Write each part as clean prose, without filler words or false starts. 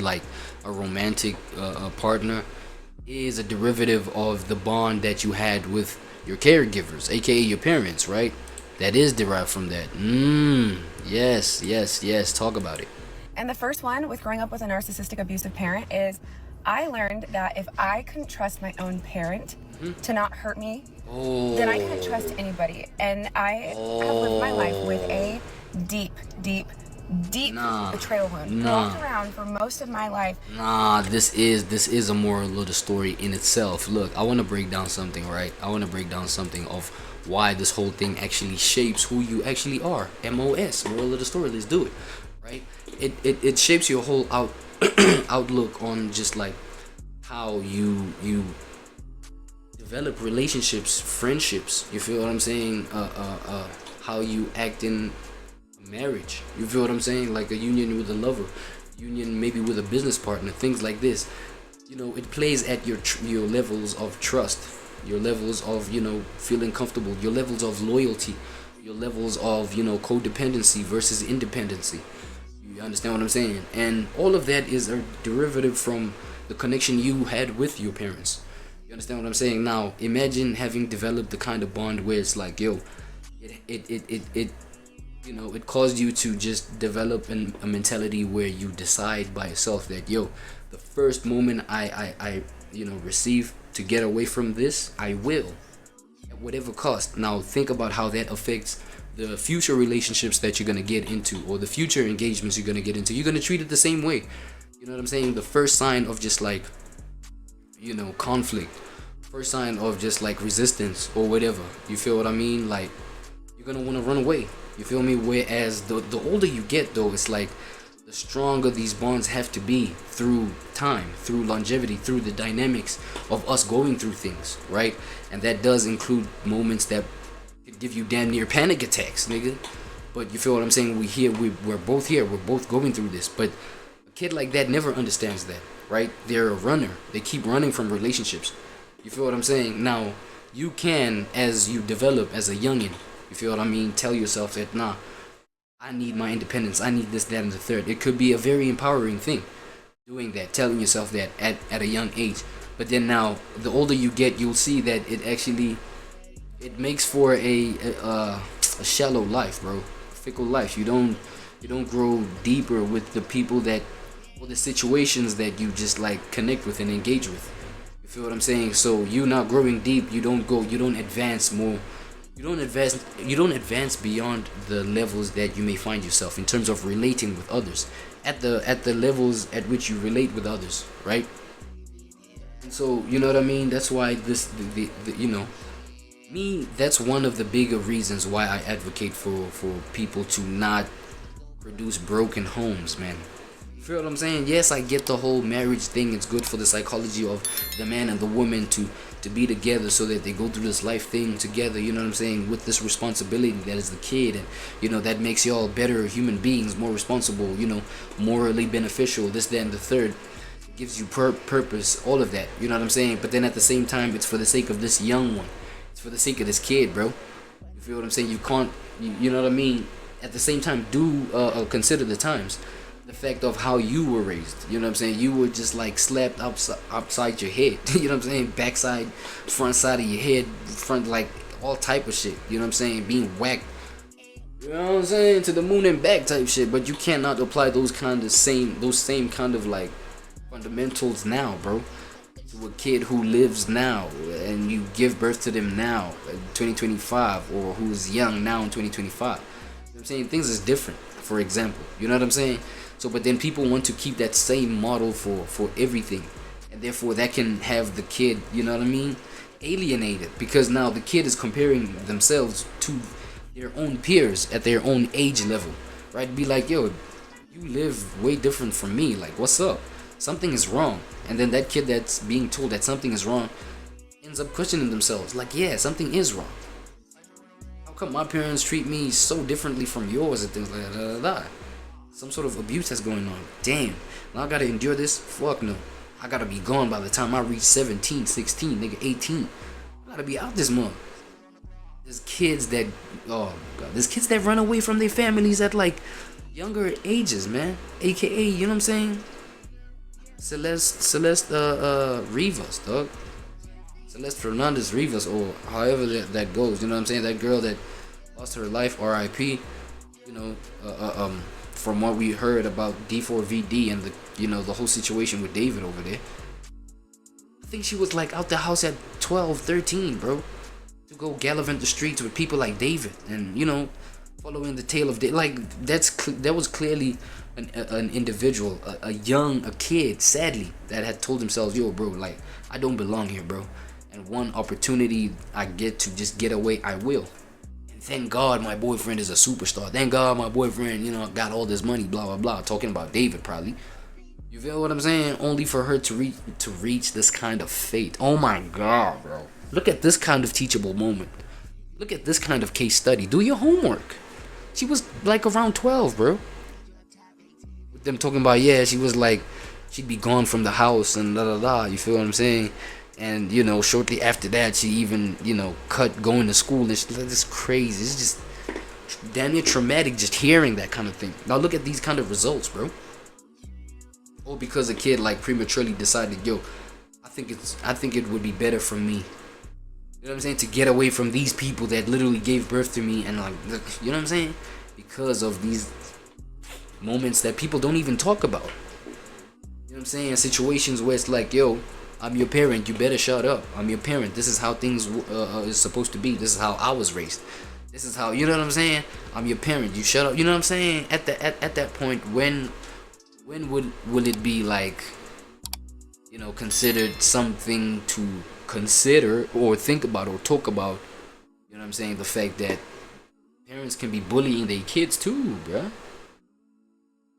like a romantic partner, is a derivative of the bond that you had with your caregivers, aka your parents, right? That is derived from that. Yes. Talk about it. And the first one with growing up with a narcissistic abusive parent is I learned that if I couldn't trust my own parent to not hurt me, then I couldn't trust anybody. And I have lived my life with a deep betrayal wound. Walked around for most of my life. This is a moral of the story in itself. Look, I want to break down something, right? I want to break down something of why this whole thing actually shapes who you actually are. M.O.S, moral of the story. Let's do it, right? It shapes your whole outlook on just like how you develop relationships, friendships. You feel what I'm saying? How you act in marriage. You feel what I'm saying? Like a union with a lover, union maybe with a business partner, things like this. You know, it plays at your levels of trust, your levels of, you know, feeling comfortable, your levels of loyalty, your levels of, you know, codependency versus independency. You understand what I'm saying? And all of that is a derivative from the connection you had with your parents. You understand what I'm saying? Now, imagine having developed the kind of bond where it's like, yo, it you know, it caused you to just develop a mentality where you decide by yourself that, yo, the first moment I you know, receive to get away from this, I will, at whatever cost. Now, think about how that affects the future relationships that you're gonna get into, or the future engagements you're gonna get into. You're gonna treat it the same way. You know what I'm saying? The first sign of just like, you know, conflict, first sign of just like resistance or whatever. You feel what I mean? Like, you're gonna want to run away. You feel me? Whereas the older you get, though, it's like the stronger these bonds have to be through time, through longevity, through the dynamics of us going through things, right? And that does include moments that could give you damn near panic attacks, nigga. But you feel what I'm saying? We're both here. We're both going through this. But a kid like that never understands that, right? They're a runner. They keep running from relationships. You feel what I'm saying? Now, you can, as you develop as a youngin', you feel what I mean, tell yourself that, nah, I need my independence, I need this, that, and the third. It could be a very empowering thing, doing that, telling yourself that at a young age. But then now, the older you get, you'll see that it makes for a shallow life, bro. Fickle life. You don't grow deeper with the people that, or the situations that you just like connect with and engage with. You feel what I'm saying? So you not growing deep, you don't advance more. You don't advance beyond the levels that you may find yourself in terms of relating with others, at the levels at which you relate with others, right? And so, you know what I mean? That's why the you know, me, that's one of the bigger reasons why I advocate for people to not produce broken homes, man. You feel what I'm saying? Yes, I get the whole marriage thing. It's good for the psychology of the man and the woman to be together so that they go through this life thing together, you know what I'm saying, with this responsibility that is the kid, and you know, that makes y'all better human beings, more responsible, you know, morally beneficial, this, that, and the third. It gives you purpose, all of that, you know what I'm saying? But then at the same time, it's for the sake of this young one. It's for the sake of this kid, bro. You feel what I'm saying? You can't, you know what I mean? At the same time, do consider the times. The fact of how you were raised, you know what I'm saying? You were just like slapped upside your head, you know what I'm saying? Backside, front side of your head, front, like all type of shit, you know what I'm saying? Being whacked, you know what I'm saying, to the moon and back type shit. But you cannot apply those same kind of like fundamentals now, bro, to a kid who lives now and you give birth to them now in 2025, or who's young now in 2025. You know what I'm saying? Things is different, for example, you know what I'm saying? So, but then people want to keep that same model for everything, and therefore that can have the kid, you know what I mean, alienated, because now the kid is comparing themselves to their own peers at their own age level, right? Be like, yo, you live way different from me, like, what's up? Something is wrong. And then that kid that's being told that something is wrong ends up questioning themselves, like, yeah, something is wrong. How come my parents treat me so differently from yours and things like that? Some sort of abuse that's going on. Damn, now I gotta endure this? Fuck no. I gotta be gone by the time I reach 17, 16, nigga, 18. I gotta be out this month. There's kids that, oh god, there's kids that run away from their families at like younger ages, man. AKA, you know what I'm saying? Celeste Rivas, dog. Celeste Fernandez Rivas, or however that goes. You know what I'm saying? That girl that lost her life, R.I.P. You know, from what we heard about D4VD and the whole situation with David over there. I think she was like out the house at 12, 13, bro, to go gallivant the streets with people like David, and following the tale of David. Like that was clearly an individual, a kid, sadly, that had told themselves, yo, bro, like, I don't belong here, bro. And one opportunity I get to just get away, I will. And thank God my boyfriend is a superstar. Thank God my boyfriend, got all this money, blah, blah, blah. Talking about David, probably. You feel what I'm saying? Only for her to reach this kind of fate. Oh my God, bro. Look at this kind of teachable moment. Look at this kind of case study. Do your homework. She was like around 12, bro. With them talking about, yeah, she was like, she'd be gone from the house and da da da. You feel what I'm saying? And shortly after that, she even cut going to school. It's just crazy. It's just damn near traumatic just hearing that kind of thing. Now look at these kind of results, bro. Or because a kid like prematurely decided, yo, I think it would be better for me. You know what I'm saying? To get away from these people that literally gave birth to me, and like, you know what I'm saying? Because of these moments that people don't even talk about. You know what I'm saying? Situations where it's like, yo, I'm your parent, you better shut up. I'm your parent. This is how things is supposed to be. This is how I was raised. This is how, you know what I'm saying? I'm your parent, you shut up. You know what I'm saying? At that point, when will it be like, considered something to consider or think about or talk about? You know what I'm saying? The fact that parents can be bullying their kids too, bruh.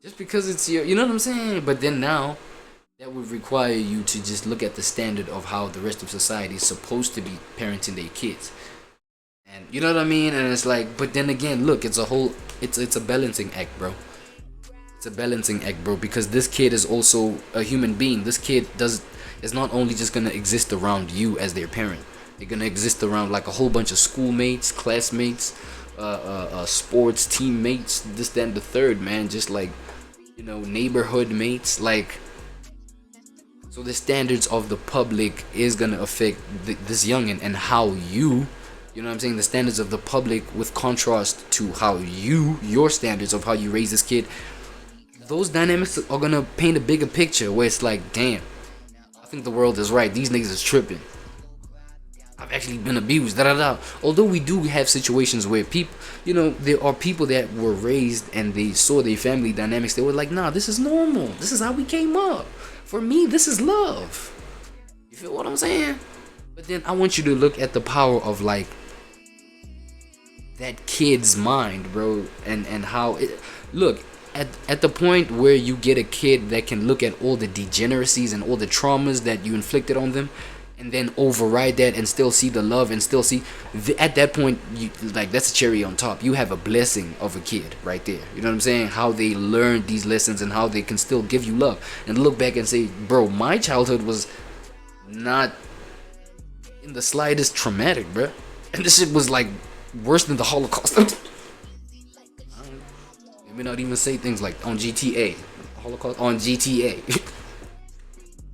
Just because it's your, you know what I'm saying? But then now, that would require you to just look at the standard of how the rest of society is supposed to be parenting their kids. And you know what I mean? And it's like, but then again, look, it's a balancing act, bro. It's a balancing act, bro, because this kid is also a human being. This kid is not only just gonna exist around you as their parent. They're gonna exist around like a whole bunch of schoolmates, classmates, sports teammates, this, that, and the third, man. Just like, neighborhood mates, like. So the standards of the public is gonna affect this youngin, and how you know what I'm saying? The standards of the public with contrast to how your standards of how you raise this kid. Those dynamics are gonna paint a bigger picture where it's like, damn, I think the world is right. These niggas is tripping. I've actually been abused. Da da da. Although we do have situations where people, there are people that were raised and they saw their family dynamics. They were like, nah, this is normal. This is how we came up. For me, this is love. You feel what I'm saying? But then I want you to look at the power of like that kid's mind, bro, and how it look. At the point where you get a kid that can look at all the degeneracies and all the traumas that you inflicted on them, and then override that and still see the love and still see at that point, you like, that's a cherry on top. You have a blessing of a kid right there. You know what I'm saying? How they learned these lessons and how they can still give you love and look back and say, bro, my childhood was not in the slightest traumatic, bro, and this shit was like worse than the Holocaust. Let me not even say things like on GTA, Holocaust on GTA. You know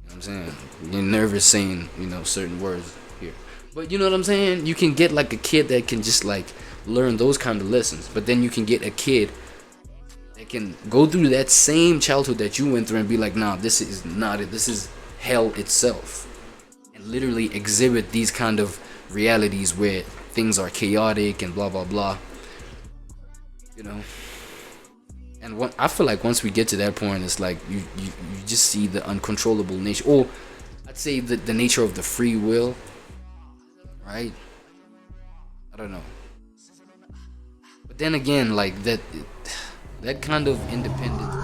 what I'm saying? You're nervous saying, certain words here. But you know what I'm saying? You can get like a kid that can just like learn those kind of lessons. But then you can get a kid that can go through that same childhood that you went through and be like, nah, this is not it. This is hell itself. And literally exhibit these kind of realities where things are chaotic and blah, blah, blah. And I feel like once we get to that point, it's like you just see the uncontrollable nature, or I'd say the nature of the free will, right? I don't know. But then again, like that kind of independence.